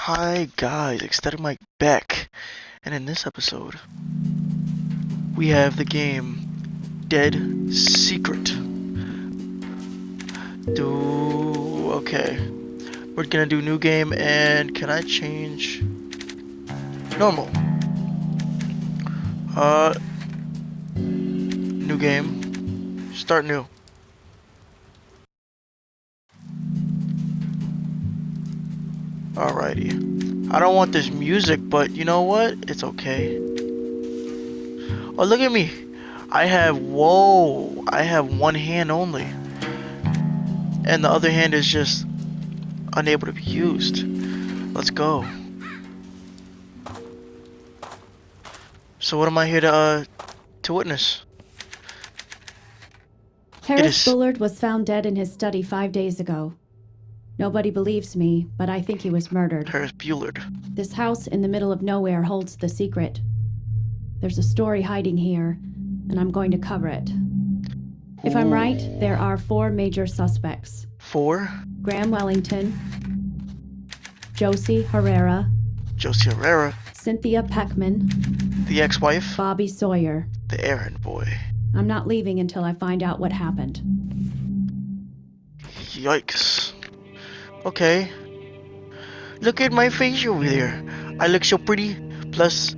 Hi guys, Extended Mike back, and in this episode, we have the game Dead Secret. Okay. We're gonna do new game, and can I change normal? Uh, New game, start new. Alrighty. I don't want this music, but you know what? It's okay. Oh, look at me. I have one hand only, and the other hand is just unable to be used. Let's go. So what am I here to witness? It Harris is Bullard was found dead in his study 5 days ago. Nobody believes me, but I think he was murdered. Harris Bullard. This house in the middle of nowhere holds the secret. There's a story hiding here, and I'm going to cover it. If I'm right, there are 4 major suspects. 4. Graham Wellington, Josie Herrera, Josie Herrera. Cynthia Peckman, The ex-wife. Bobby Sawyer. The errand boy. I'm not leaving until I find out what happened. Yikes. Okay. Look at my face over there. I look so pretty. Plus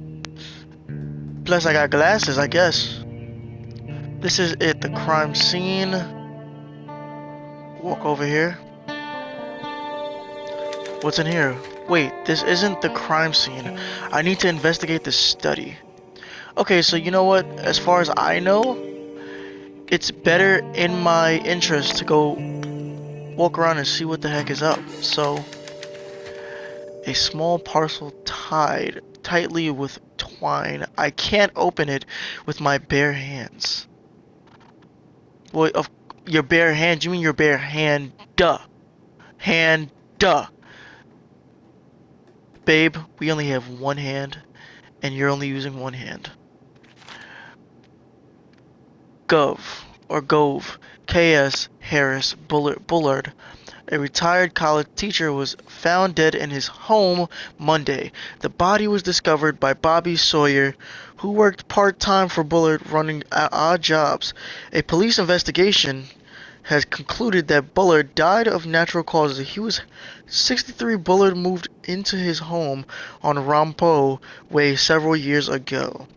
I got glasses, I guess. This is it, the crime scene. Walk over here. What's in here? Wait, this isn't the crime scene. I need to investigate this study. Okay, so you know what? As far as I know, it's better in my interest to go walk around and see what the heck is up. So, a small parcel tied tightly with twine. I can't open it with my bare hands. Well, of your bare hands? You mean your bare hand? Duh. Hand. Duh. Babe, we only have one hand, and you're only using one hand. Gove, K.S. Harris Bullard, a retired college teacher, was found dead in his home Monday. The body was discovered by Bobby Sawyer, who worked part-time for Bullard running odd jobs. A police investigation has concluded that Bullard died of natural causes. He was 63. Bullard moved into his home on Rampo Way several years ago,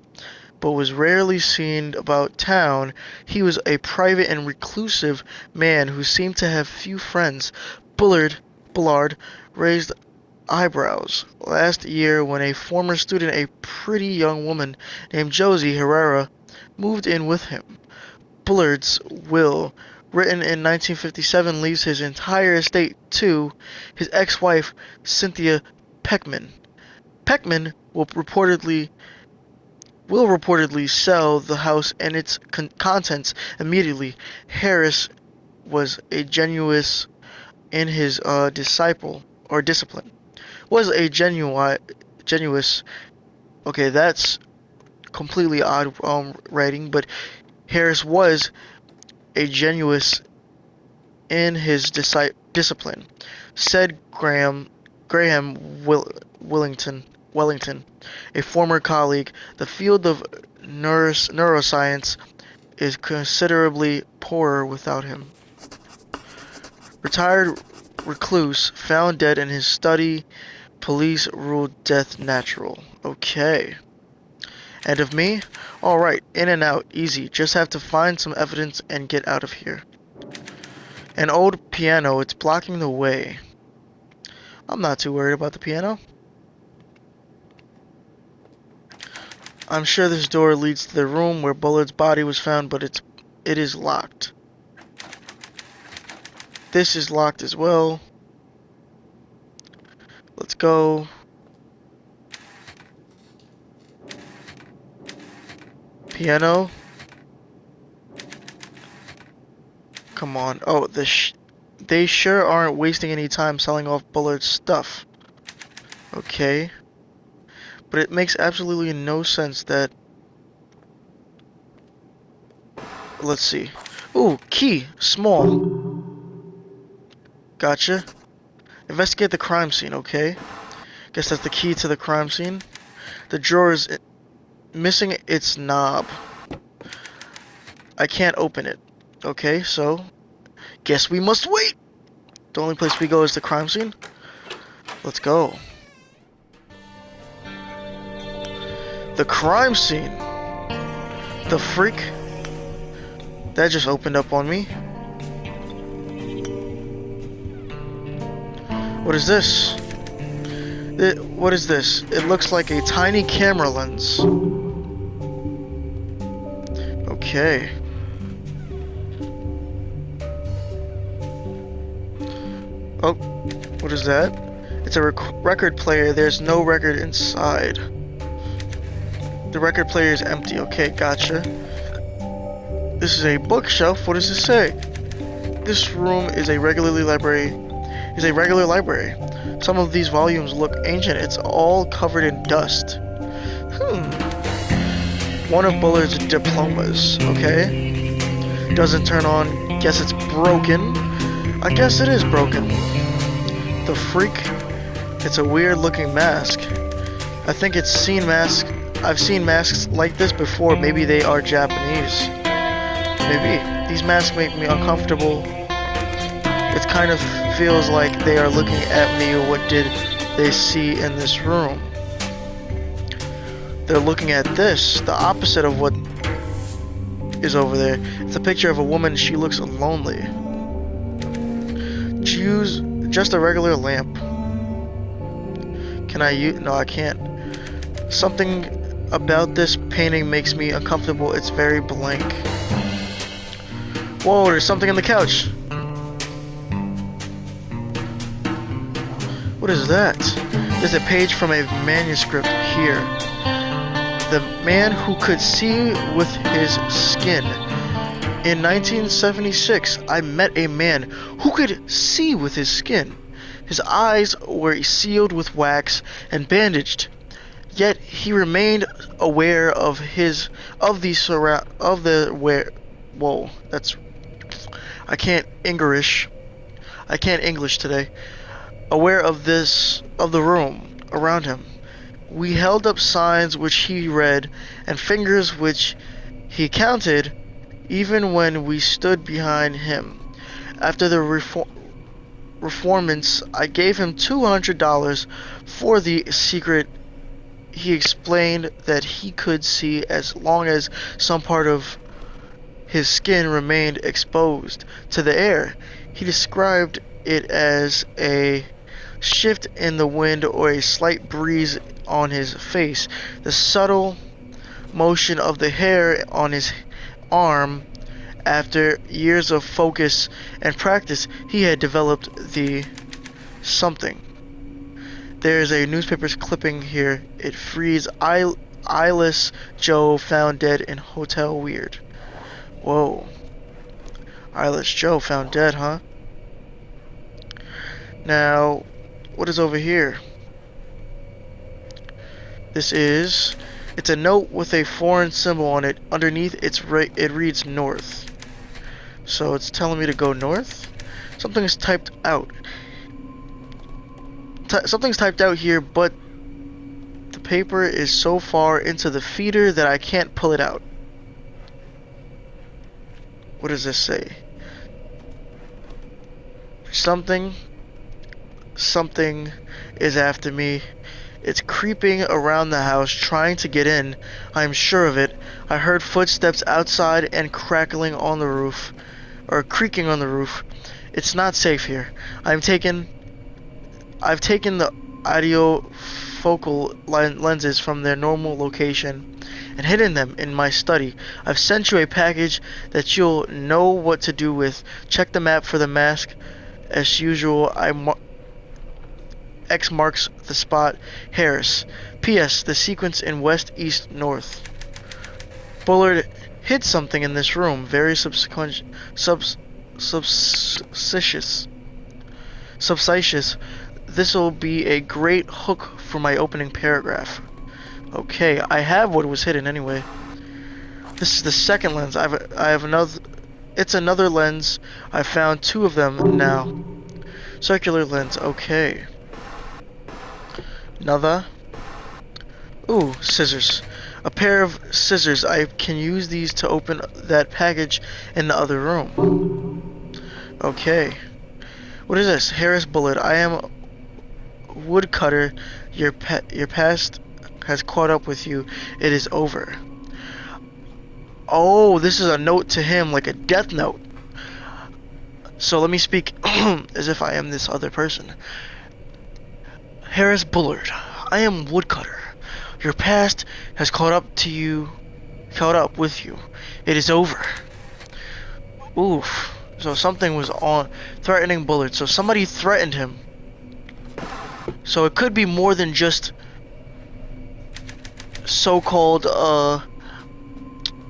but was rarely seen about town. He was a private and reclusive man who seemed to have few friends. Bullard raised eyebrows last year when a former student, a pretty young woman named Josie Herrera, moved in with him. Bullard's will, written in 1957, leaves his entire estate to his ex-wife, Cynthia Peckman. Peckman will reportedly sell the house and its contents immediately. Harris was a genuous in his discipline. Was a genuous. Okay, that's completely odd writing, but Harris was a genuous in his discipline, said Graham Wellington, a former colleague. The field of neuroscience is considerably poorer without him. Retired recluse found dead in his study. Police ruled death natural. Okay. And of me? Alright, in and out, easy. Just have to find some evidence and get out of here. An old piano, it's blocking the way. I'm not too worried about the piano. I'm sure this door leads to the room where Bullard's body was found, but it is locked. This is locked as well. Let's go. Piano. Come on. Oh, they sure aren't wasting any time selling off Bullard's stuff. Okay. But it makes absolutely no sense that... Let's see. Ooh, key. Small. Gotcha. Investigate the crime scene, okay. Guess that's the key to the crime scene. The drawer is missing its knob. I can't open it. Okay, so guess we must wait. The only place we go is the crime scene. Let's go. The crime scene. The freak. That just opened up on me. What is this? What is this? It looks like a tiny camera lens. Okay. Oh, what is that? It's a record player. There's no record inside. The record player is empty. Okay, gotcha. This is a bookshelf. What does this say? This room is a regular library. Some of these volumes look ancient. It's all covered in dust. One of Bullard's diplomas. Okay. Doesn't turn on. Guess it's broken. I guess it is broken. The freak. It's a weird looking mask. I think it's seen mask. I've seen masks like this before. Maybe they are Japanese. Maybe. These masks make me uncomfortable. It kind of feels like they are looking at me. What did they see in this room? They're looking at this, the opposite of what is over there. It's a picture of a woman. She looks lonely. Use just a regular lamp. Can I use? No, I can't. Something about this painting makes me uncomfortable. It's very blank. Whoa, there's something on the couch. What is that? There's a page from a manuscript here. The man who could see with his skin. In 1976, I met a man who could see with his skin. His eyes were sealed with wax and bandaged, yet he remained aware of Whoa, that's. I can't English today. Aware of the room around him. We held up signs which he read and fingers which he counted, even when we stood behind him. After the performance, I gave him $200 for the secret. He explained that he could see as long as some part of his skin remained exposed to the air. He described it as a shift in the wind or a slight breeze on his face. The subtle motion of the hair on his arm. After years of focus and practice, he had developed the something. There's a newspaper clipping here. It reads, Eyeless Joe found dead in Hotel Weird. Whoa. Eyeless Joe found dead, huh? Now, what is over here? It's a note with a foreign symbol on it. Underneath, it reads north. So it's telling me to go north? Something's typed out. Something's typed out here, but the paper is so far into the feeder that I can't pull it out. What does this say? Something is after me. It's creeping around the house, trying to get in. I'm sure of it. I heard footsteps outside and crackling on the roof, or creaking on the roof. It's not safe here. I've taken the audio focal lenses from their normal location and hidden them in my study. I've sent you a package that you'll know what to do with. Check the map for the mask. As usual, X marks the spot. Harris. P.S. The sequence in west, east, north. Bullard hid something in this room. Very subsistitious. This'll be a great hook for my opening paragraph. Okay, I have what was hidden anyway. This is the second lens. I have another. It's another lens. I found two of them now. Circular lens. Okay. Another. Ooh, scissors. A pair of scissors. I can use these to open that package in the other room. Okay. What is this? Harris Bullet. I am woodcutter. Your past has caught up with you. It is over. Oh, this is a note to him, like a death note. So let me speak as if I am this other person. Harris Bullard, I am woodcutter. Your past has caught up with you. It is over. Oof. So something was on threatening Bullard. So somebody threatened him. So it could be more than just so-called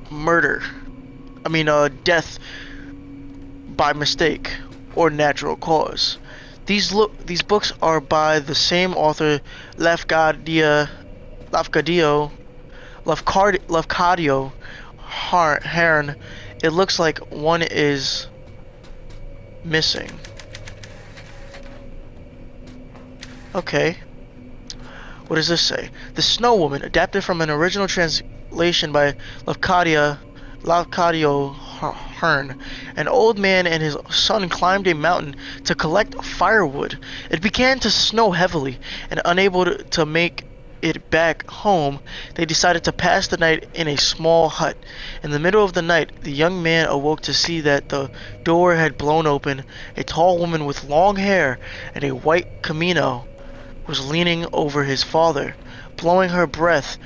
murder. I mean death by mistake or natural cause. These books are by the same author, Lafcadio Hearn. It looks like one is missing. Okay. What does this say? The Snow Woman, adapted from an original translation by Lafcadio Hearn. An old man and his son climbed a mountain to collect firewood. It began to snow heavily, and unable to make it back home, they decided to pass the night in a small hut. In the middle of the night, the young man awoke to see that the door had blown open. A tall woman with long hair and a white kimono was leaning over his father, blowing her breath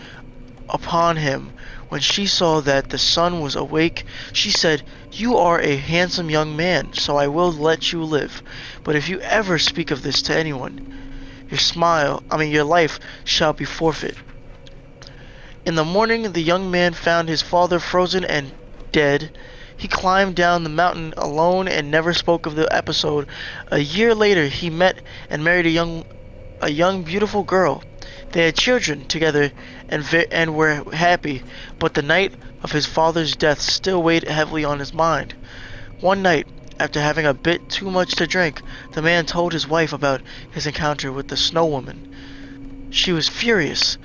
upon him. When she saw that the son was awake, she said, "You are a handsome young man, so I will let you live. But if you ever speak of this to anyone, your life shall be forfeit." In the morning, the young man found his father frozen and dead. He climbed down the mountain alone and never spoke of the episode. A year later, he met and married a young beautiful girl. They had children together and were happy, but the night of his father's death still weighed heavily on his mind. One night, after having a bit too much to drink, the man told his wife about his encounter with the Snow Woman. She was furious.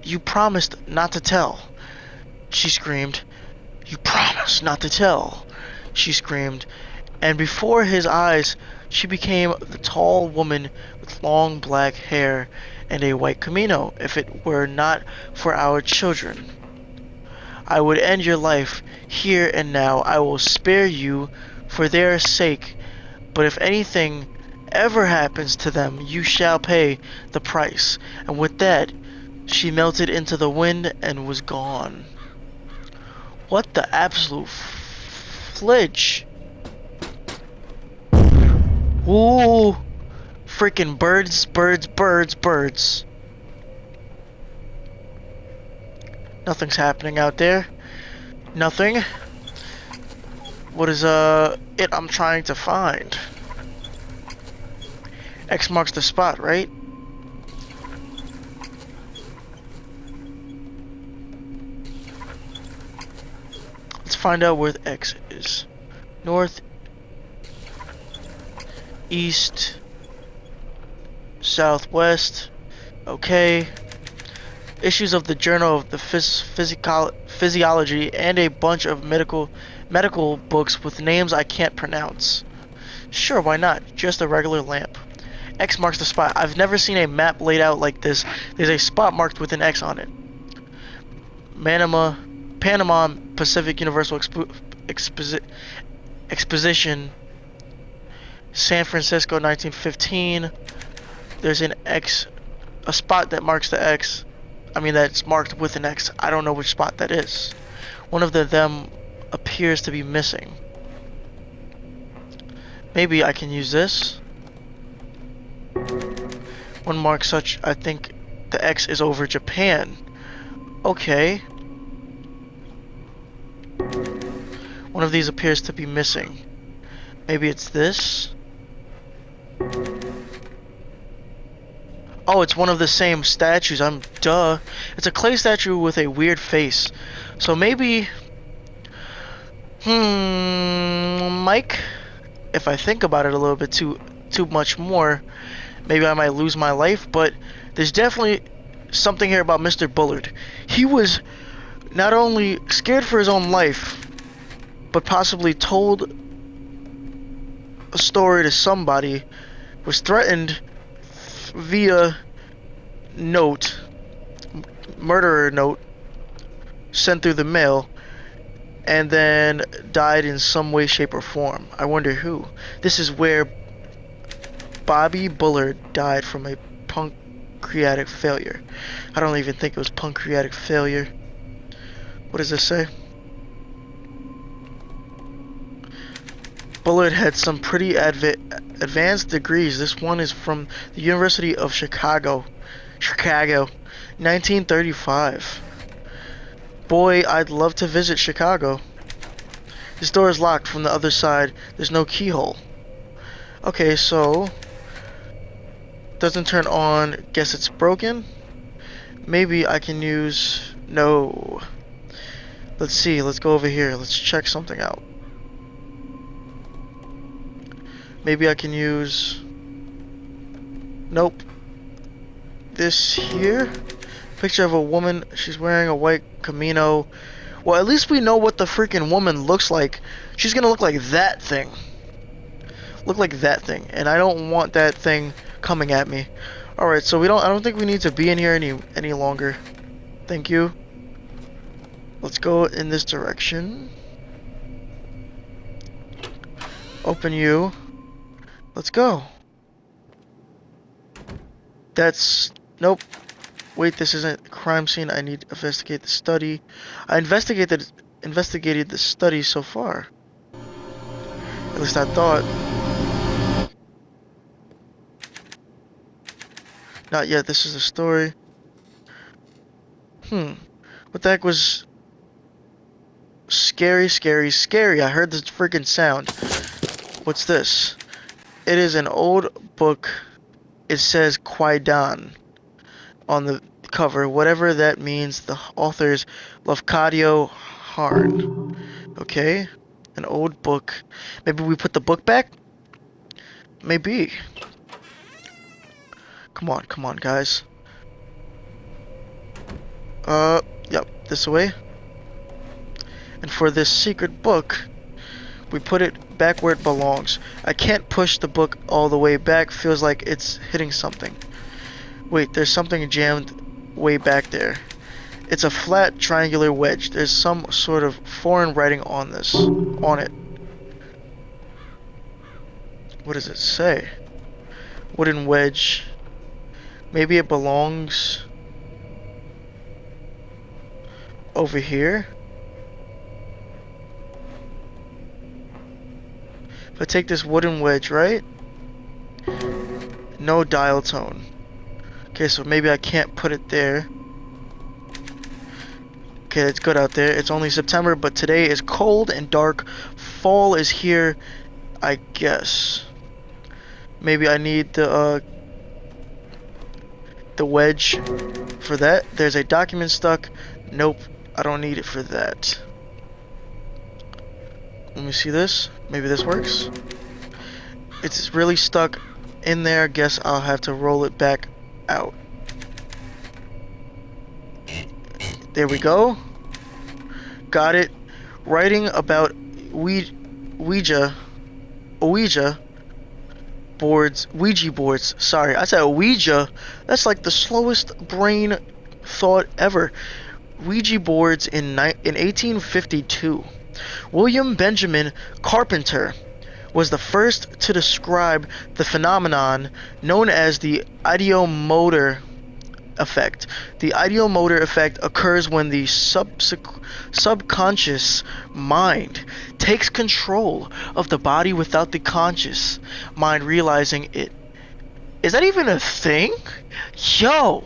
"You promised not to tell," she screamed. "You promised not to tell," she screamed. And before his eyes, she became the tall woman with long black hair and a white kimono. "If it were not for our children, I would end your life here and now. I will spare you for their sake, but if anything ever happens to them, you shall pay the price." And with that, she melted into the wind and was gone. What the absolute flidge? Ooh, freaking birds, birds, birds, birds. Nothing's happening out there. Nothing. What is it I'm trying to find? X marks the spot, right? Let's find out where the X is. North, east, southwest. Okay. Issues of the Journal of the Physiology and a bunch of medical books with names I can't pronounce. Sure, why not? Just a regular lamp. X marks the spot. I've never seen a map laid out like this. There's a spot marked with an X on it. Panama Pacific Universal Exposition, San Francisco, 1915. There's an X, a spot that marks the X. I mean, that's marked with an X. I don't know which spot that is. One of them appears to be missing. Maybe I can use this. One mark such, I think the X is over Japan. Okay. One of these appears to be missing. Maybe it's this. Oh, it's one of the same statues. Duh. It's a clay statue with a weird face. So maybe... Mike? If I think about it a little bit too much more, maybe I might lose my life, but there's definitely something here about Mr. Bullard. He was not only scared for his own life, but possibly told a story to somebody, was threatened via note, murderer note, sent through the mail, and then died in some way, shape, or form. I wonder who. This is where Bobby Bullard died from a pancreatic failure. I don't even think it was pancreatic failure. What does this say? Bullard had some pretty advanced degrees. This one is from the University of Chicago. 1935. Boy, I'd love to visit Chicago. This door is locked from the other side. There's no keyhole. Okay, so doesn't turn on. Guess it's broken. Maybe I can use... No. Let's see. Let's go over here. Let's check something out. Maybe I can use... Nope. This here? Picture of a woman. She's wearing a white kimono. Well, at least we know what the freaking woman looks like. She's gonna look like that thing. Look like that thing. And I don't want that thing coming at me. Alright, so I don't think we need to be in here any longer. Thank you. Let's go in this direction. Open you. Let's go. Nope. Wait, this isn't a crime scene. I need to investigate the study. I investigated the study so far. At least I thought. Not yet. This is the story. What the heck was... Scary, scary, scary. I heard this freaking sound. What's this? It is an old book. It says Quaidan on the cover. Whatever that means. The author is Lafcadio Harn. Okay. An old book. Maybe we put the book back? Maybe. Come on, guys. Yep, this way. And for this secret book, we put it back where it belongs. I can't push the book all the way back. Feels like it's hitting something. Wait, there's something jammed way back there. It's a flat triangular wedge. There's some sort of foreign writing on it. What does it say? Wooden wedge. Maybe it belongs over here. If I take this wooden wedge, right? No dial tone. Okay, so maybe I can't put it there. Okay, it's good out there. It's only September, but today is cold and dark. Fall is here, I guess. Maybe I need the wedge for that. There's a document stuck. Nope, I don't need it for that. Let me see this. Maybe this works. It's really stuck in there. Guess I'll have to roll it back out. There we go. Got it. Writing about Ouija boards. Sorry, I said Ouija. That's like the slowest brain thought ever. Ouija boards in 1852. William Benjamin Carpenter was the first to describe the phenomenon known as the ideomotor effect. The ideomotor effect occurs when the subconscious mind takes control of the body without the conscious mind realizing it. Is that even a thing? Yo!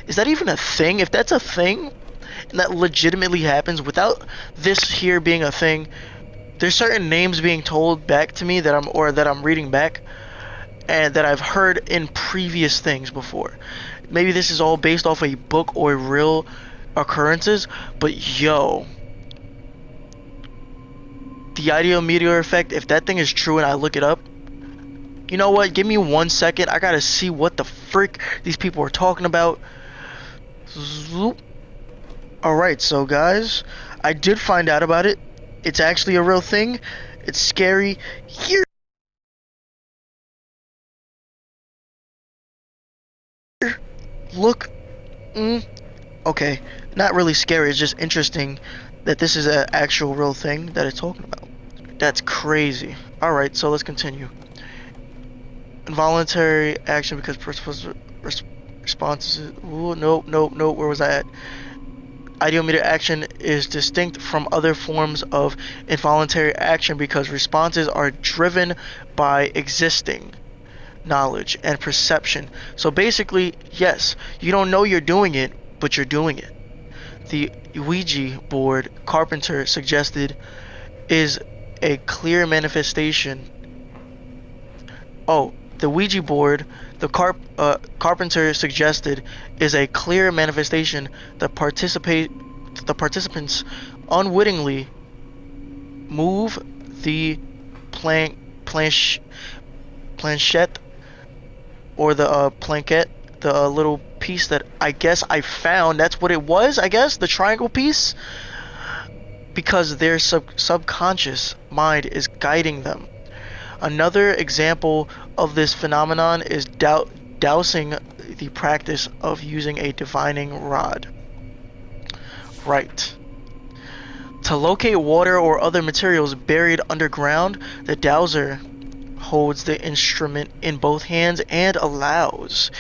Is that even a thing? If that's a thing, and that legitimately happens without this here being a thing, there's certain names being told back to me that I'm reading back and that I've heard in previous things before. Maybe this is all based off a book or real occurrences, but yo, the ideometer effect, if that thing is true and I look it up, You know what? Give me 1 second. I gotta see what the frick these people are talking about. Zoop. Alright, so guys, I did find out about it. It's actually a real thing. It's scary. Here, look. Okay, not really scary. It's just interesting that this is an actual real thing that it's talking about. That's crazy. Alright, so let's continue. Involuntary action because responses. Ooh, nope, nope, nope. Where was I at? Ideometer action is distinct from other forms of involuntary action because responses are driven by existing knowledge and perception. So basically, yes, you don't know you're doing it, but you're doing it. The Ouija board Carpenter suggested is a clear manifestation. Oh, the Ouija board the Carpenter suggested is a clear manifestation that the participants unwittingly move the planchette or the planquette, the little piece that I guess I found. That's what it was, I guess, the triangle piece, because their subconscious mind is guiding them. Another example of this phenomenon is dowsing, the practice of using a divining rod. Right. To locate water or other materials buried underground, the dowser holds the instrument in both hands and allows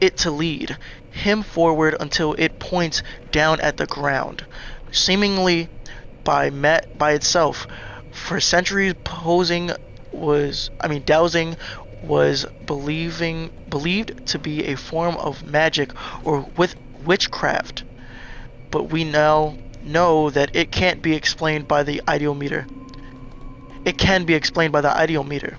it to lead him forward until it points down at the ground, seemingly by itself. For centuries, dowsing was believed to be a form of magic or with witchcraft, but we now know that it can't be explained by the ideometer. It can be explained by the ideometer.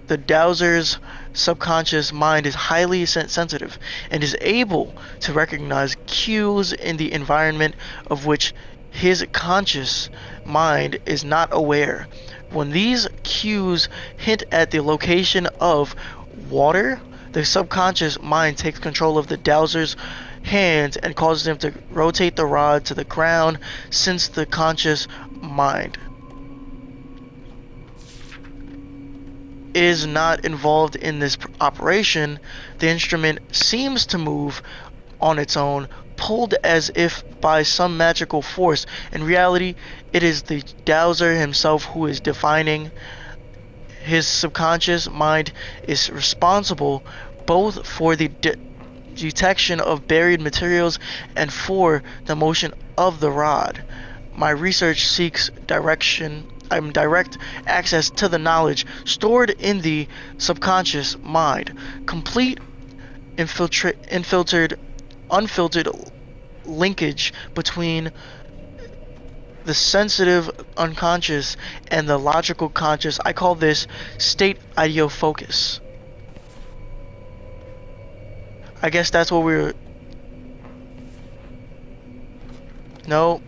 The dowser's subconscious mind is highly sensitive and is able to recognize cues in the environment of which his conscious mind is not aware. When these cues hint at the location of water, the subconscious mind takes control of the dowser's hands and causes him to rotate the rod to the ground. Since the conscious mind is not involved in this operation, the instrument seems to move on its own, pulled as if by some magical force. In reality, it is the dowser himself who is divining. His subconscious mind is responsible both for the detection of buried materials and for the motion of the rod. My research seeks direct access to the knowledge stored in the subconscious mind. Complete unfiltered linkage between the sensitive unconscious and the logical conscious. I call this state ideofocus. I guess that's what we're... No.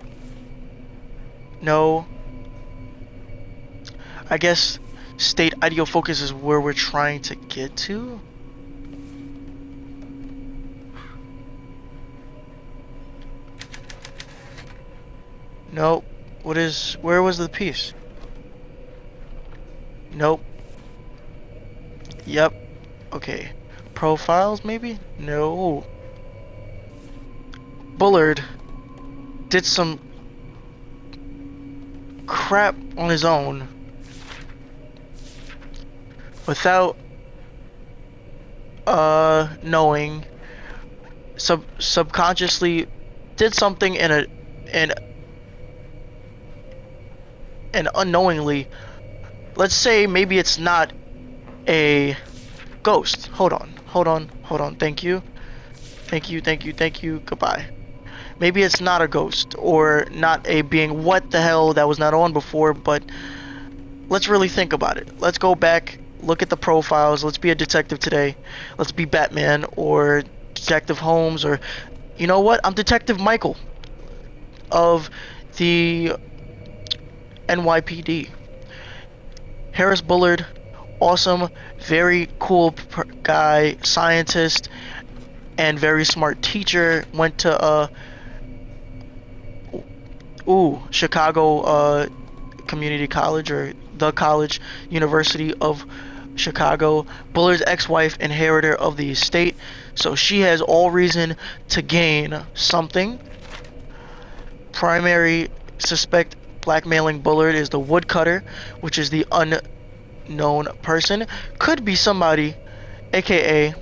I guess state ideofocus is where we're trying to get to. Nope. Where was the piece? Nope. Yep. Okay. Profiles, maybe? No. Bullard did some crap on his own without knowing. Subconsciously did something and unknowingly, let's say maybe it's not a ghost. Hold on. Thank you. Goodbye. Maybe it's not a ghost or not a being. What the hell? That was not on before, but let's really think about it. Let's go back, look at the profiles. Let's be a detective today. Let's be Batman or Detective Holmes, or you know what? I'm Detective Michael of the NYPD. Harris Bullard, awesome, very cool guy, scientist, and very smart teacher. Went to Chicago Community College, or the college, University of Chicago. Bullard's ex-wife, inheritor of the estate, so she has all reason to gain something. Primary suspect blackmailing Bullard is the woodcutter, which is the unknown person. Could be somebody, aka,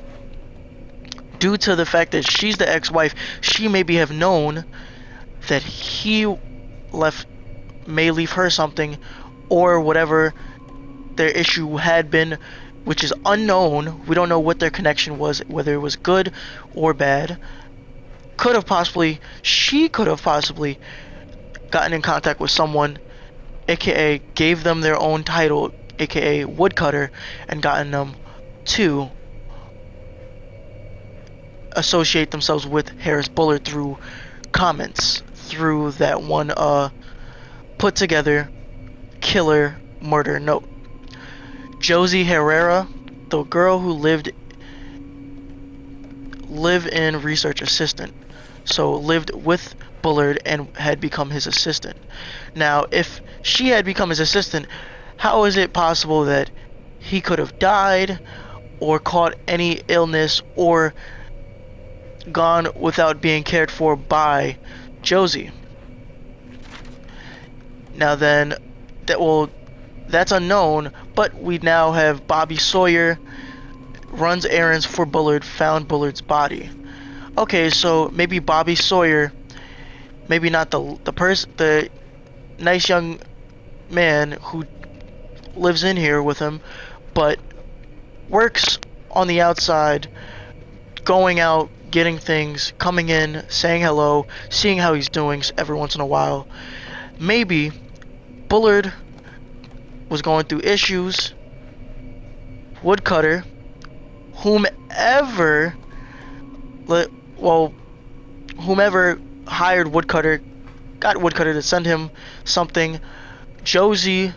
due to the fact that she's the ex-wife, she maybe have known that he may leave her something, or whatever their issue had been, which is unknown. We don't know what their connection was, whether it was good or bad. She could have possibly gotten in contact with someone, aka gave them their own title, aka woodcutter, and gotten them to associate themselves with Harris Bullard through comments, through that one put together killer murder note. Josie Herrera, the girl who lived in research assistant, so lived with Bullard and had become his assistant. Now, if she had become his assistant, how is it possible that he could have died or caught any illness or gone without being cared for by Josie? Now then, that's unknown, but we now have Bobby Sawyer, runs errands for Bullard, found Bullard's body. Okay, so maybe Bobby Sawyer, maybe not the nice young man who lives in here with him, but works on the outside, going out, getting things, coming in, saying hello, seeing how he's doing every once in a while. Maybe Bullard was going through issues. Woodcutter, whomever hired Woodcutter, got Woodcutter to send him something. Josie,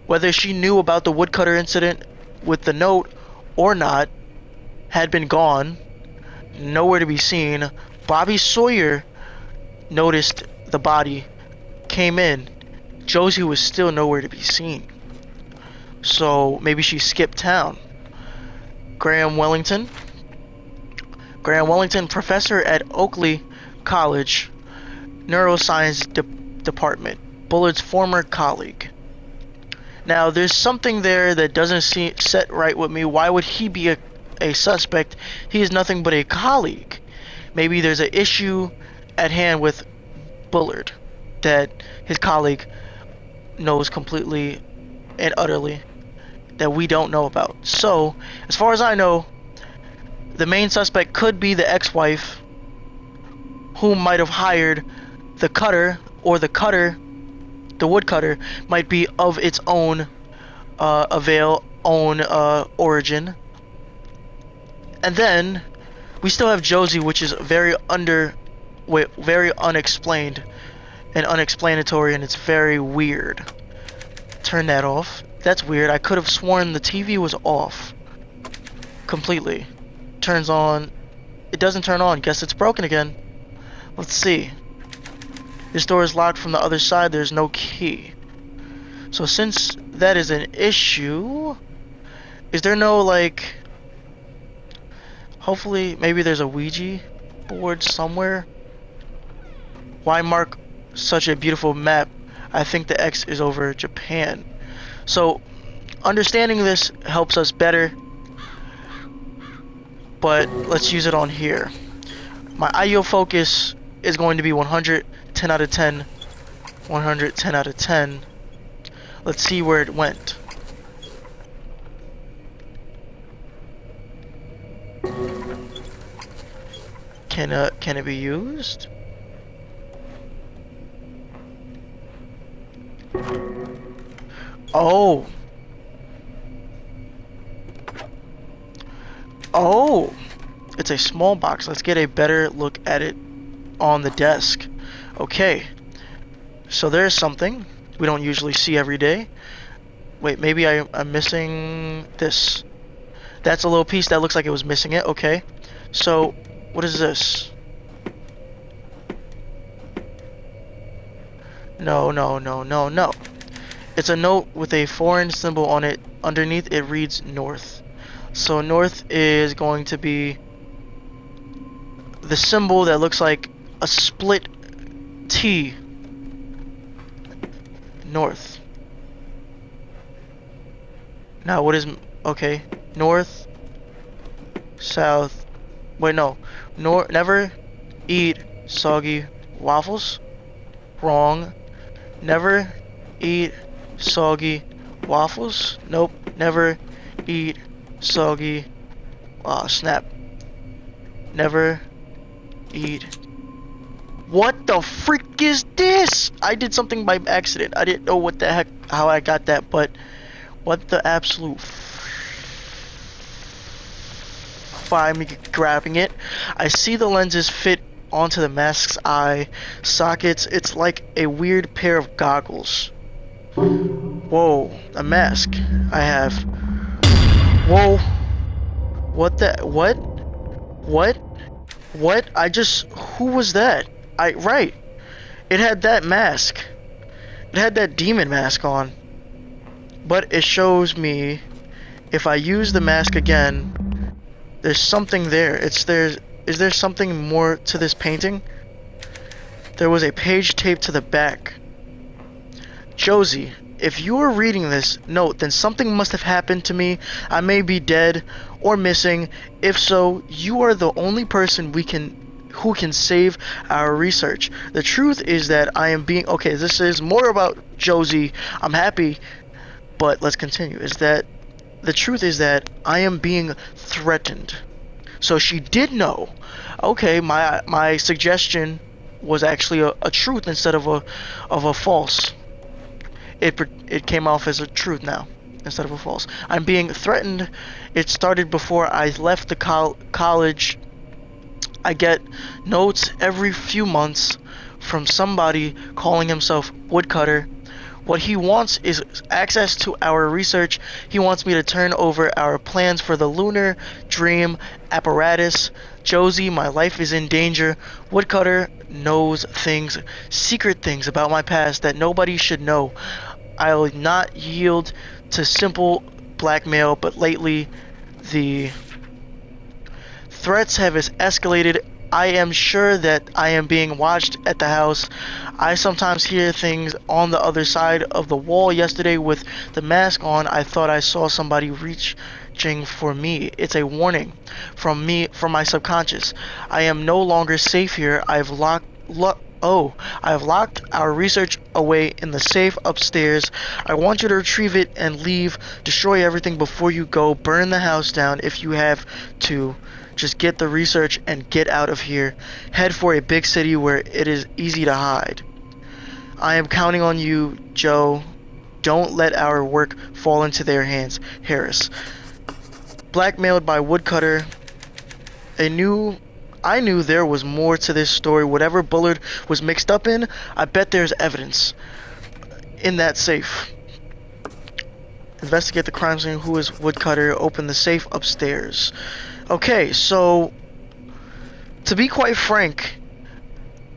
whether she knew about the Woodcutter incident with the note or not, had been gone, nowhere to be seen. Bobby Sawyer noticed the body, came in. Josie was still nowhere to be seen. So maybe she skipped town. Graham Wellington, professor at Oakley College, neuroscience department, Bullard's former colleague. Now, there's something there that doesn't set right with me. Why would he be a suspect? He is nothing but a colleague. Maybe there's an issue at hand with Bullard that his colleague knows completely and utterly that we don't know about. So, as far as I know, the main suspect could be the ex-wife, who might have hired the cutter, or the woodcutter might be of its own origin. And then we still have Josie, which is very unexplained and unexplanatory, and it's very weird. Turn that off. That's weird. I could have sworn the TV was off completely. Turns on. It doesn't turn on. Guess it's broken again. Let's see. This door is locked from the other side. There's no key. So since that is an issue, is there no, like, hopefully maybe there's a Ouija board somewhere? Why mark such a beautiful map? I think the X is over Japan. So understanding this helps us better, but let's use it on here. My IO focus is going to be 100, 10 out of 10, 100, 10 out of 10. Let's see where it went. Can it be used? Oh. Oh. It's a small box. Let's get a better look at it on the desk. Okay. So there's something we don't usually see every day. Wait, maybe I'm missing this. That's a little piece that looks like it was missing it. Okay. So, what is this? No, no, no, no, no. It's a note with a foreign symbol on it. Underneath it reads North. So North is going to be the symbol that looks like a split T. North. Now what is... Okay. North. South. Wait, no. Never eat soggy waffles. Wrong. Never eat soggy waffles. Nope. Never eat soggy... snap. Never eat... What the frick is this? I did something by accident. I didn't know what the heck, how I got that, but what the absolute I'm grabbing it. I see the lenses fit onto the mask's eye sockets. It's like a weird pair of goggles. Whoa, a mask I have. Whoa. What the, what? What? What? Who was that? Right. It had that mask. It had that demon mask on. But it shows me, if I use the mask again, there's something there. Is there something more to this painting? There was a page taped to the back. Josie, if you are reading this note, then something must have happened to me. I may be dead or missing. If so, you are the only person who can save our research. The truth is that I am being... Okay, this is more about Josie. I'm happy, but let's continue. The truth is that I am being threatened. So she did know. Okay, my suggestion was actually a truth instead of a false. It came off as a truth now instead of a false. I'm being threatened. It started before I left the college. I get notes every few months from somebody calling himself Woodcutter. What he wants is access to our research. He wants me to turn over our plans for the lunar dream apparatus. Josie, my life is in danger. Woodcutter knows things, secret things about my past that nobody should know. I'll not yield to simple blackmail, but lately the threats have escalated. I am sure that I am being watched at the house. I sometimes hear things on the other side of the wall. Yesterday with the mask on, I thought I saw somebody reaching for me. It's a warning from my subconscious. I am no longer safe here. I've locked our research away in the safe upstairs. I want you to retrieve it and leave. Destroy everything before you go. Burn the house down if you have to. Just get the research and get out of here. Head for a big city where it is easy to hide. I am counting on you, Joe. Don't let our work fall into their hands. Harris. Blackmailed by Woodcutter. I knew there was more to this story. Whatever Bullard was mixed up in, I bet there's evidence in that safe. Investigate the crime scene. Who is Woodcutter? Open the safe upstairs. Okay, so to be quite frank,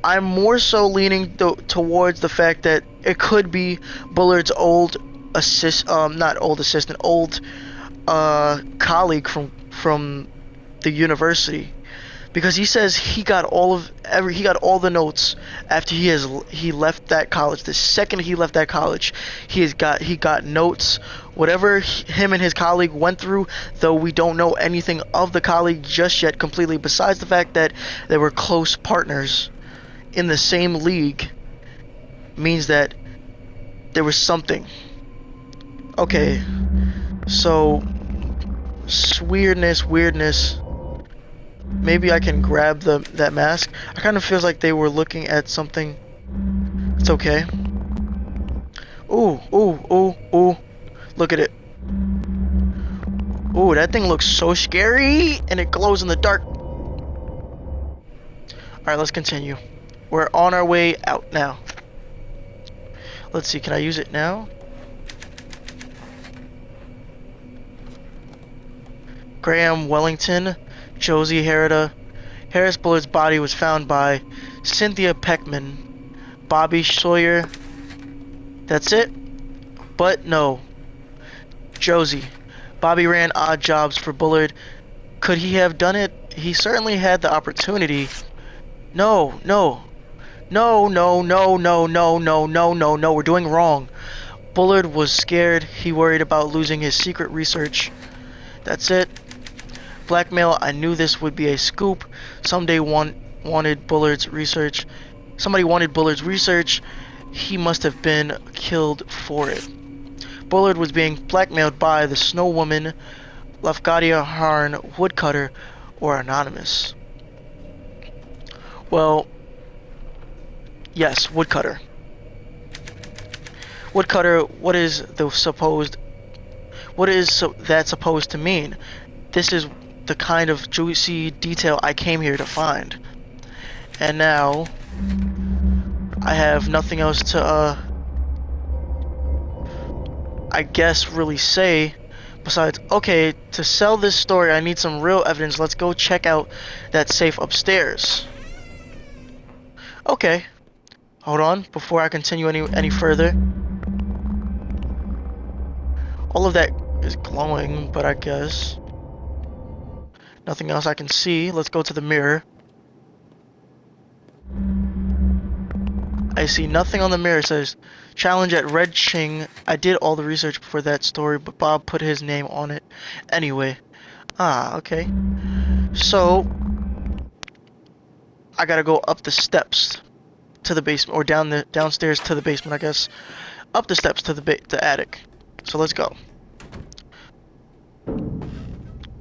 I'm more so leaning towards the fact that it could be Bullard's old colleague from the university, because he says he got all the notes after he left that college. The second he left that college, he got notes. Whatever him and his colleague went through, though we don't know anything of the colleague just yet completely, besides the fact that they were close partners in the same league, means that there was something. Okay, so weirdness. Maybe I can grab that mask. I kind of feels like they were looking at something. It's okay. Ooh. Look at it. Ooh, that thing looks so scary, and it glows in the dark. Alright, let's continue. We're on our way out now. Let's see, can I use it now? Graham Wellington, Josie Herida. Harris Bullard's body was found by Cynthia Peckman, Bobby Sawyer. That's it? But no. Josie. Bobby ran odd jobs for Bullard. Could he have done it? He certainly had the opportunity. No, no. No, no, no, no, no, no, no, no, no. We're doing wrong. Bullard was scared. He worried about losing his secret research. That's it. Blackmail. I knew this would be a scoop. Wanted Bullard's research. Somebody wanted Bullard's research. He must have been killed for it. Bullard was being blackmailed by the Snow Woman, Lafcadia Harn, Woodcutter, or Anonymous. Well, yes, Woodcutter. Woodcutter, what is that supposed to mean? This is the kind of juicy detail I came here to find. And now, I have nothing else to, I guess, really say, besides, okay, to sell this story, I need some real evidence. Let's go check out that safe upstairs. Okay. Hold on, before I continue any further. All of that is glowing, but I guess nothing else I can see. Let's go to the mirror. I see nothing on the mirror. It says, challenge at Red Ching. I did all the research for that story, but Bob put his name on it. Anyway. Okay. So, I gotta go up the steps to the basement, or downstairs to the basement, I guess. Up the steps to the attic. So let's go.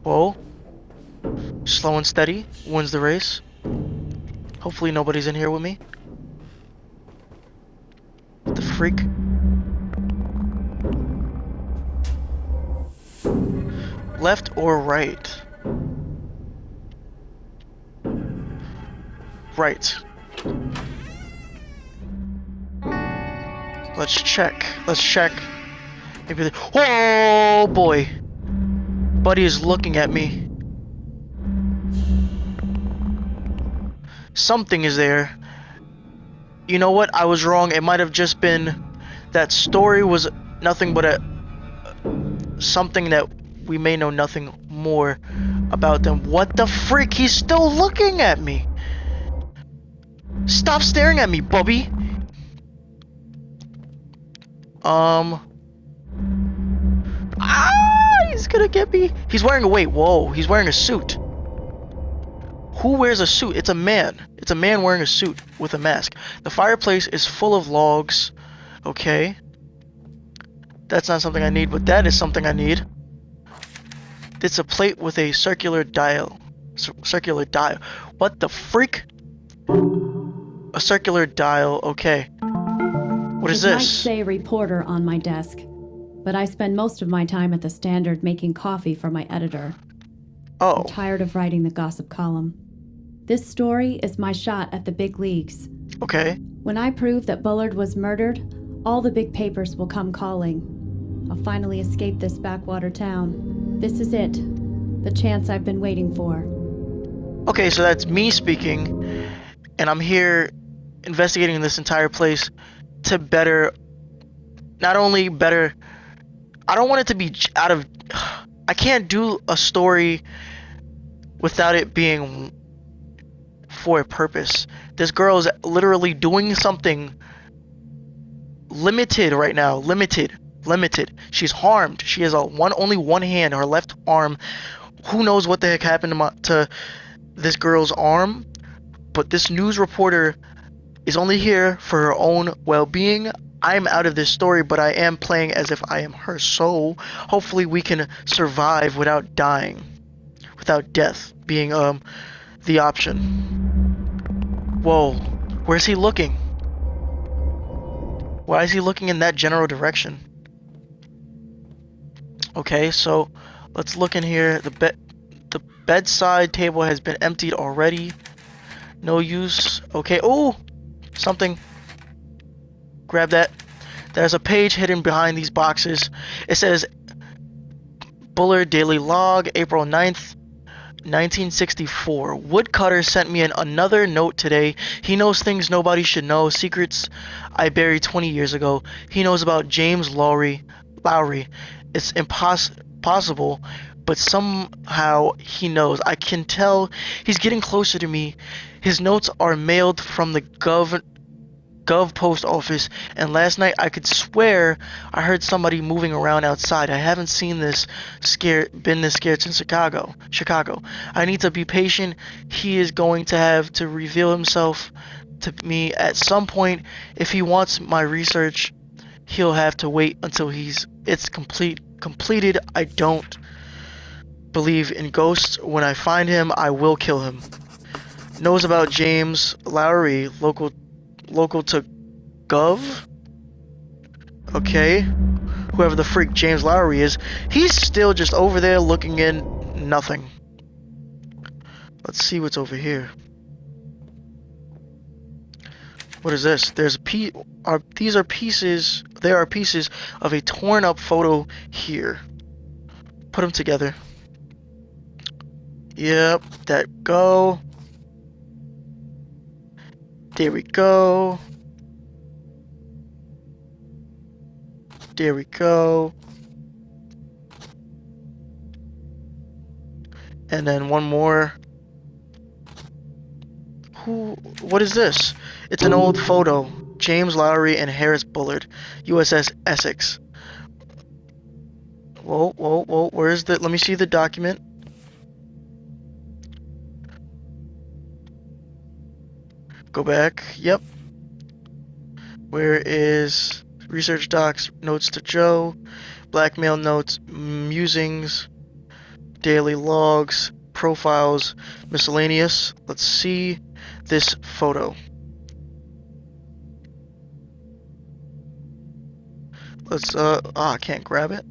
Whoa. Slow and steady wins the race. Hopefully nobody's in here with me. What the freak? Left or right? Right. Let's check. Maybe oh boy. Buddy is looking at me. Something is there. You know what? I was wrong. It might have just been that story was nothing but something that we may know nothing more about them. What the freak? He's still looking at me. Stop staring at me, Bubby. He's gonna get me. He's wearing whoa, he's wearing a suit. Who wears a suit? It's a man. It's a man wearing a suit with a mask. The fireplace is full of logs. Okay. That's not something I need, but that is something I need. It's a plate with a circular dial. Circular dial. What the freak? A circular dial. Okay. What is this? It might say reporter on my desk, but I spend most of my time at the Standard making coffee for my editor. Oh. I'm tired of writing the gossip column. This story is my shot at the big leagues. Okay. When I prove that Bullard was murdered, all the big papers will come calling. I'll finally escape this backwater town. This is it. The chance I've been waiting for. Okay, so that's me speaking, and I'm here investigating this entire place to not only better, I don't want it to be I can't do a story without it being for a purpose. This girl is literally doing something limited right now. Limited. She's harmed. She has only one hand, her left arm. Who knows what the heck happened to this girl's arm? But this news reporter is only here for her own well-being. I'm out of this story, but I am playing as if I am her. So hopefully we can survive without dying, without death being the option. Whoa, where's he looking? Why is he looking in that general direction? Okay, so let's look in here. The bedside table has been emptied already. No use. Okay. Oh, something. Grab that. There's a page hidden behind these boxes. It says Bullard Daily Log, April 9th, 1964. Woodcutter sent me another note today. He knows things nobody should know, secrets I buried 20 years ago. He knows about James Lowry. It's impossible, but somehow he knows. I can tell he's getting closer to me. His notes are mailed from the Gov post office, and last night I could swear I heard somebody moving around outside. I haven't been this scared since Chicago. I need to be patient. He is going to have to reveal himself to me at some point. If he wants my research, he'll have to wait until it's completed. I don't believe in ghosts. When I find him, I will kill him. Knows about James Lowry, local to Gov. Okay. Whoever the freak James Lowry is, he's still just over there looking in nothing. Let's see what's over here. What is this? There are pieces of a torn up photo here. Put them together. Yep, go. There we go. There we go. And then one more. What is this? It's an old photo. James Lowry and Harris Bullard, USS Essex. Whoa. Where's let me see the document. Go back. Yep. Where is research docs, notes to Joe, blackmail notes, musings, daily logs, profiles, miscellaneous. Let's see this photo. Let's I can't grab it.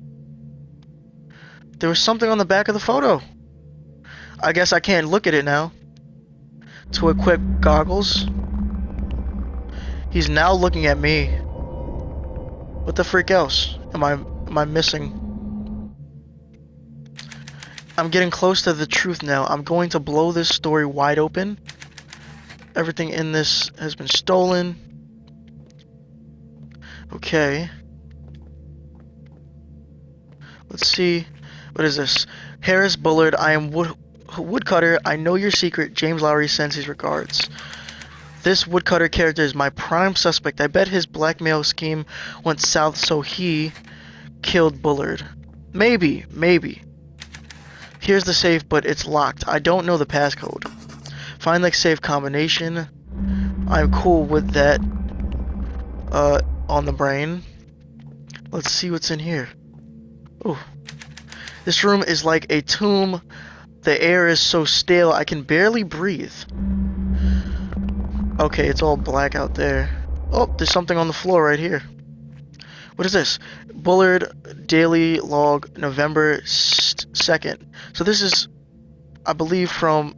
There was something on the back of the photo. I guess I can't look at it now. To equip goggles. He's now looking at me. What the freak else am I missing? I'm getting close to the truth now. I'm going to blow this story wide open. Everything in this has been stolen. Okay. Let's see. What is this? Harris Bullard, I am Woodcutter. I know your secret. James Lowry sends his regards. This Woodcutter character is my prime suspect. I bet his blackmail scheme went south, so he killed Bullard. Maybe. Here's the safe, but it's locked. I don't know the passcode. Find the safe combination. I'm cool with that. On the brain. Let's see what's in here. Ooh. This room is like a tomb. The air is so stale I can barely breathe. Okay, it's all black out there. Oh, there's something on the floor right here. What is this? Bullard Daily Log, November 2nd. So this is, I believe, from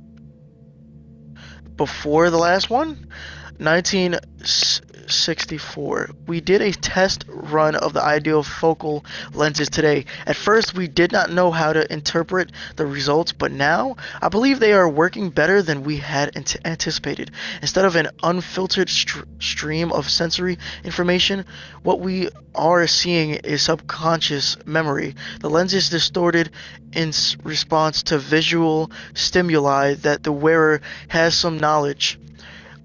before the last one? 1964. We did a test run of the ideal focal lenses today. At first, we did not know how to interpret the results, but now I believe they are working better than we had anticipated. Instead of an unfiltered stream of sensory information, what we are seeing is subconscious memory. The lens is distorted in response to visual stimuli that the wearer has some knowledge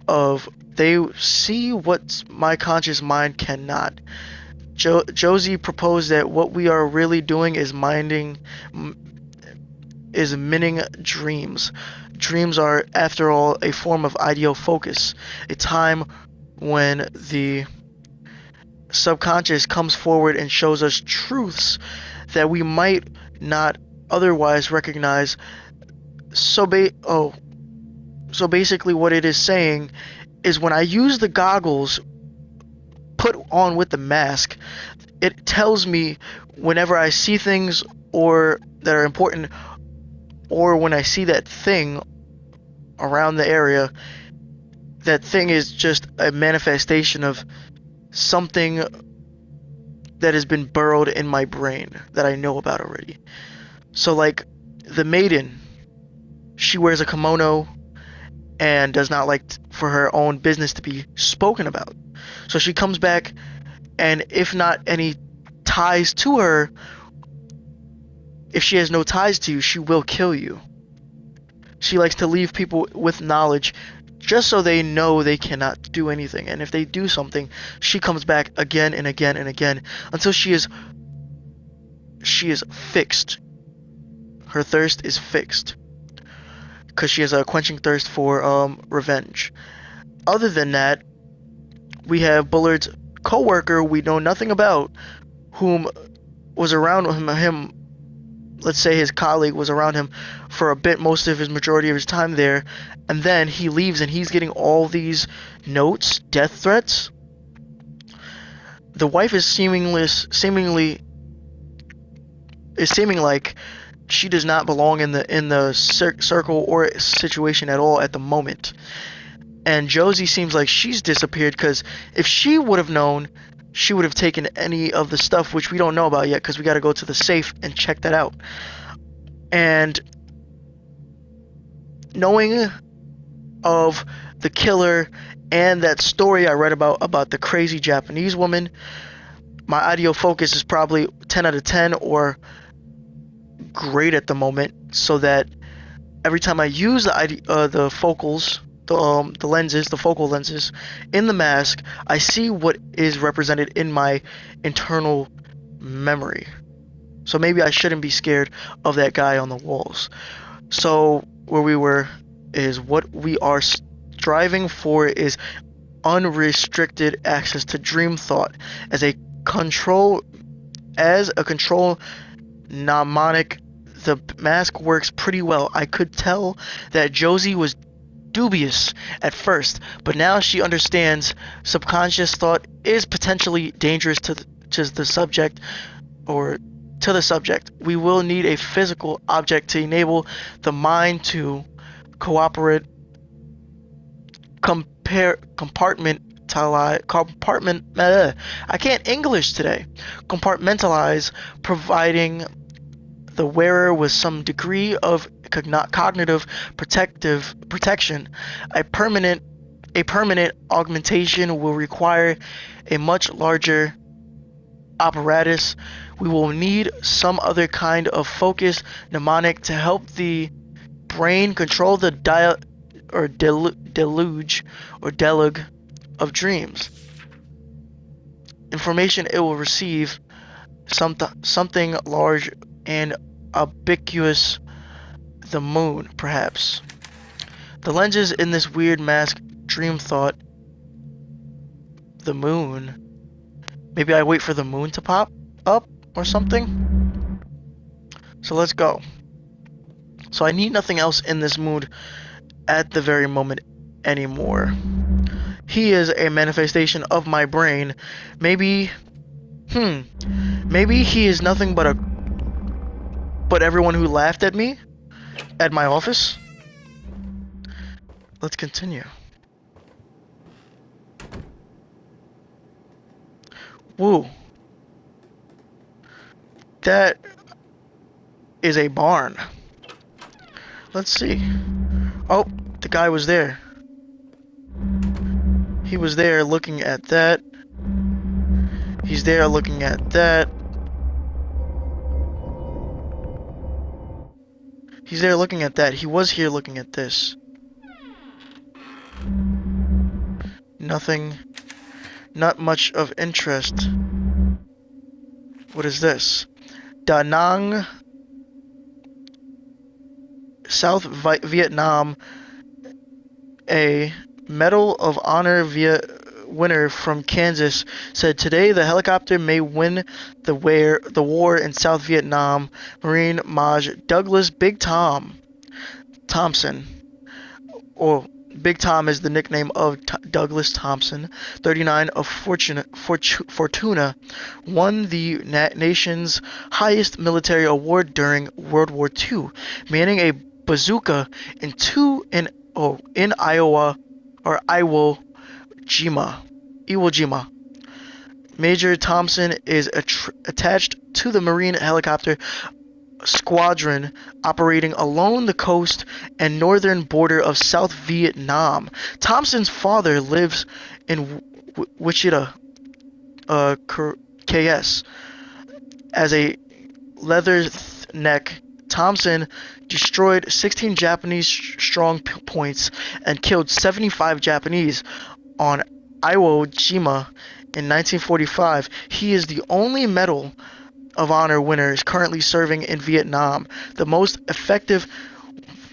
of. They see what my conscious mind cannot. Josie proposed that what we are really doing is minning dreams. Dreams are, after all, a form of ideal focus, a time when the subconscious comes forward and shows us truths that we might not otherwise recognize. So basically what it is saying is when I use the goggles put on with the mask, it tells me whenever I see things or that are important, or when I see that thing around the area, that thing is just a manifestation of something that has been burrowed in my brain that I know about already. So, like, the maiden, she wears a kimono and does not like for her own business to be spoken about. So she comes back, and if not any ties to her, if she has no ties to you, she will kill you. She likes to leave people with knowledge just so they know they cannot do anything. And if they do something, she comes back again and again and again until she is fixed. Her thirst is fixed because she has a quenching thirst for revenge. Other than that, we have Bullard's co-worker we know nothing about, whom was around him. Let's say his colleague was around him for a bit, most of his majority of his time there, and then he leaves and he's getting all these notes, death threats. The wife is seeming like she does not belong in the circle or situation at all at the moment. And Josie seems like she's disappeared, because if she would have known, she would have taken any of the stuff, which we don't know about yet because we got to go to the safe and check that out. And knowing of the killer and that story I read about the crazy Japanese woman, my audio focus is probably 10 out of 10 or great at the moment, so that every time I use the focals, the lenses, the focal lenses in the mask, I see what is represented in my internal memory. So maybe I shouldn't be scared of that guy on the walls. So where we were is what we are striving for is unrestricted access to dream thought as a control mnemonic. The mask works pretty well. I could tell that Josie was dubious at first, but now she understands subconscious thought is potentially dangerous to the subject, or to the subject. We will need a physical object to enable the mind to cooperate, I can't English today. Compartmentalize, providing the wearer with some degree of cognitive protection. A permanent augmentation will require a much larger apparatus. We will need some other kind of focus mnemonic to help the brain control the deluge of dreams. Information it will receive, something large and ubiquitous, the moon, perhaps. The lenses in this weird mask, dream thought, the moon. Maybe I wait for the moon to pop up or something. So let's go. So I need nothing else in this mood at the very moment anymore. He is a manifestation of my brain. Maybe he is nothing but everyone who laughed at me at my office. Let's continue. Woo. That is a barn. Let's see. Oh, the guy was there. He was there looking at that. He's there looking at that. He's there looking at that. He was here looking at this. Nothing. Not much of interest. What is this? Da Nang, South Vietnam. A Medal of Honor winner from Kansas said today the helicopter may win the war in South Vietnam. Marine Maj Douglas Big Tom Thompson, or Big Tom is the nickname of Douglas Thompson, 39 of Fortuna, won the nation's highest military award during World War II, manning a bazooka in Iowa or Iwo Jima. Major Thompson is attached to the Marine helicopter Squadron operating along the coast and northern border of South Vietnam. Thompson's father lives in Wichita, KS. As a Leatherneck, Thompson destroyed 16 Japanese strong points and killed 75 Japanese on Iwo Jima in 1945. He is the only Medal of Honor winner currently serving in Vietnam. The most effective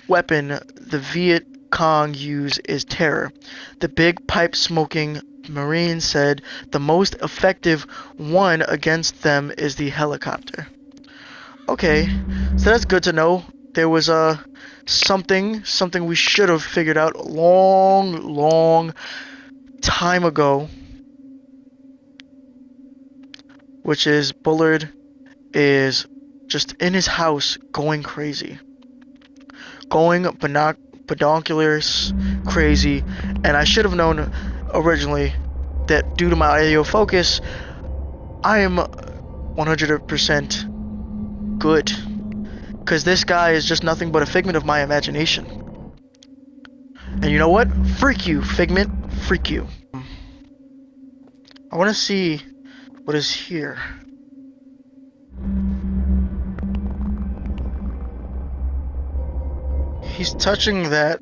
weapon the Viet Cong use is terror. The big pipe-smoking Marine said the most effective one against them is the helicopter. Okay, so that's good to know. There was something we should have figured out a long time ago, which is Bullard is just in his house going crazy, going binoculars crazy, and I should have known originally that due to my audio focus, I am 100% good, because this guy is just nothing but a figment of my imagination. And you know what? Freak you, Figment. Freak you. I want to see what is here. He's touching that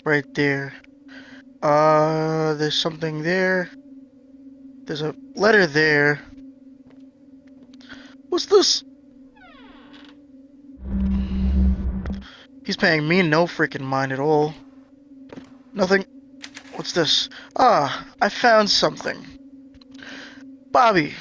right there. There's something there. There's a letter there. What's this? He's paying me no freaking mind at all. Nothing. What's this? Ah, I found something. Bobby,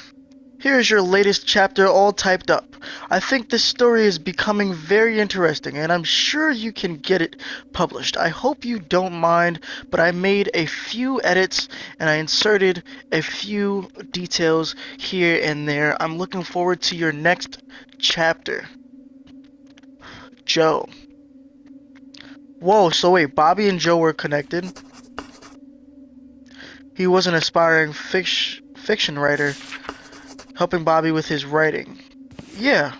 here's your latest chapter all typed up. I think this story is becoming very interesting, and I'm sure you can get it published. I hope you don't mind, but I made a few edits, and I inserted a few details here and there. I'm looking forward to your next chapter. Joe. Whoa, so wait, Bobby and Joe were connected? He was an aspiring fiction writer, helping Bobby with his writing. Yeah.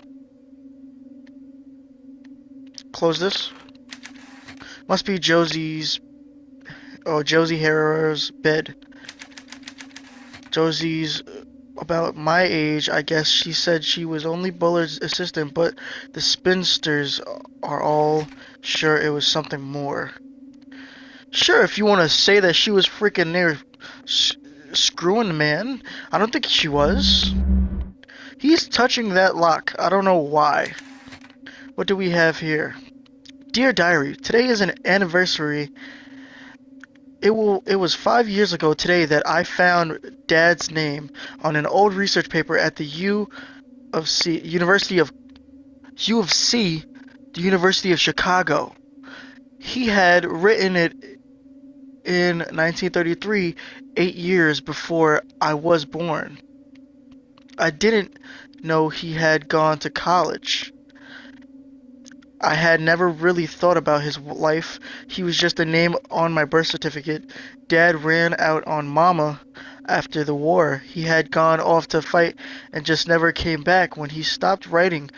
Close this. Must be Josie Herrera's bed. Josie's about my age, I guess. She said she was only Bullard's assistant, but the spinsters are all sure it was something more. Sure, if you want to say that she was freaking near screwing the man. I don't think she was. He's touching that lock. I don't know why. What do we have here? Dear Diary, today is an anniversary. It was 5 years ago today that I found Dad's name on an old research paper at the U of C, the University of Chicago. He had written it in 1933, 8 years before I was born. I didn't know he had gone to college. I had never really thought about his life. He was just a name on my birth certificate. Dad ran out on Mama after the war. He had gone off to fight and just never came back. When he stopped writing,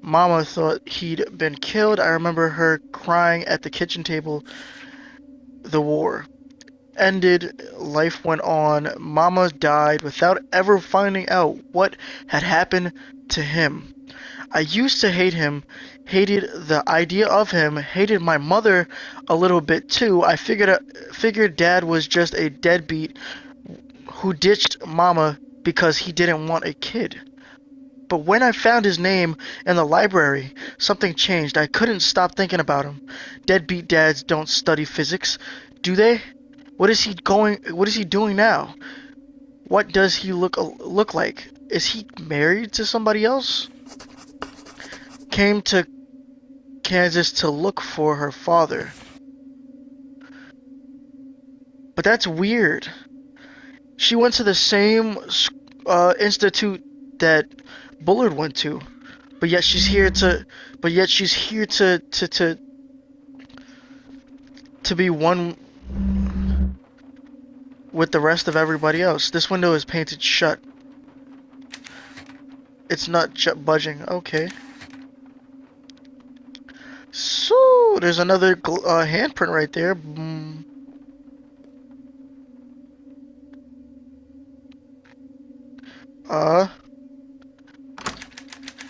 Mama thought he'd been killed. I remember her crying at the kitchen table. The war ended, life went on. Mama died without ever finding out what had happened to him. I used to hate him, hated the idea of him, hated my mother a little bit too. I figured Dad was just a deadbeat who ditched Mama because he didn't want a kid. But when I found his name in the library, something changed. I couldn't stop thinking about him. Deadbeat dads don't study physics, do they? What is he doing now? What does he look like? Is he married to somebody else? Came to Kansas to look for her father. But that's weird. She went to the same institute that Bullard went to, but yet she's here to be one with the rest of everybody else. This window is painted shut. It's not budging. Okay. So there's another handprint right there. Uh,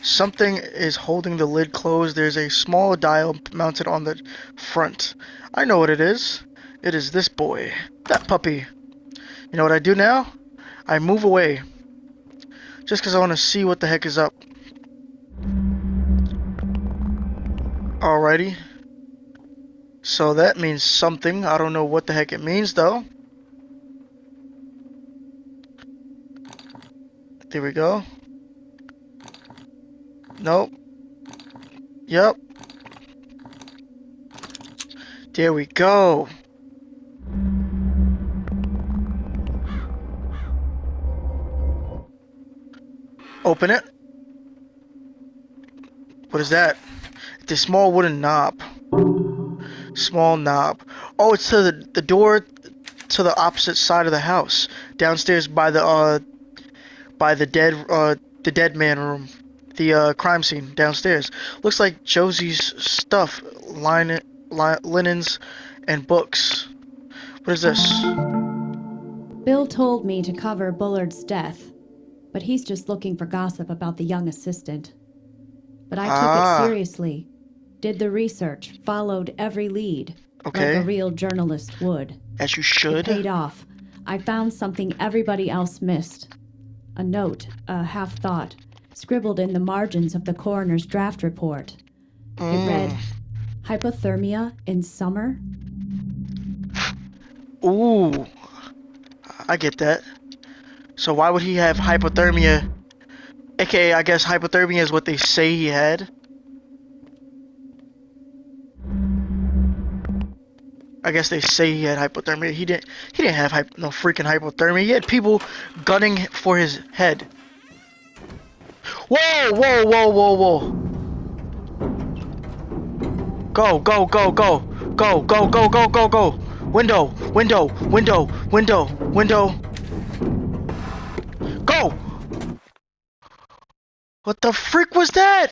Something is holding the lid closed. There's a small dial mounted on the front. I know what it is. It is this boy. That puppy. You know what I do now? I move away. Just because I want to see what the heck is up. Alrighty. So that means something. I don't know what the heck it means though. There we go. Nope. Yep. There we go. Open it. What is that? It's a small wooden knob. Small knob. Oh, it's to the door to the opposite side of the house. Downstairs by the dead man room. The crime scene downstairs. Looks like Josie's stuff. Linens and books. What is this? Bill told me to cover Bullard's death, but he's just looking for gossip about the young assistant. But I took it seriously, did the research, followed every lead, Okay. like a real journalist would. As you should. It paid off. I found something everybody else missed. A note, a half-thought, scribbled in the margins of the coroner's draft report. It read, hypothermia in summer? Ooh. I get that. So why would he have hypothermia? AKA, I guess hypothermia is what they say he had. I guess they say he had hypothermia. He didn't have no freaking hypothermia. He had people gunning for his head. Whoa, whoa, whoa, whoa, whoa. Go, go, go, go. Go, go, go, go, go, go. Window, window, window, window, window. Go! What the freak was that?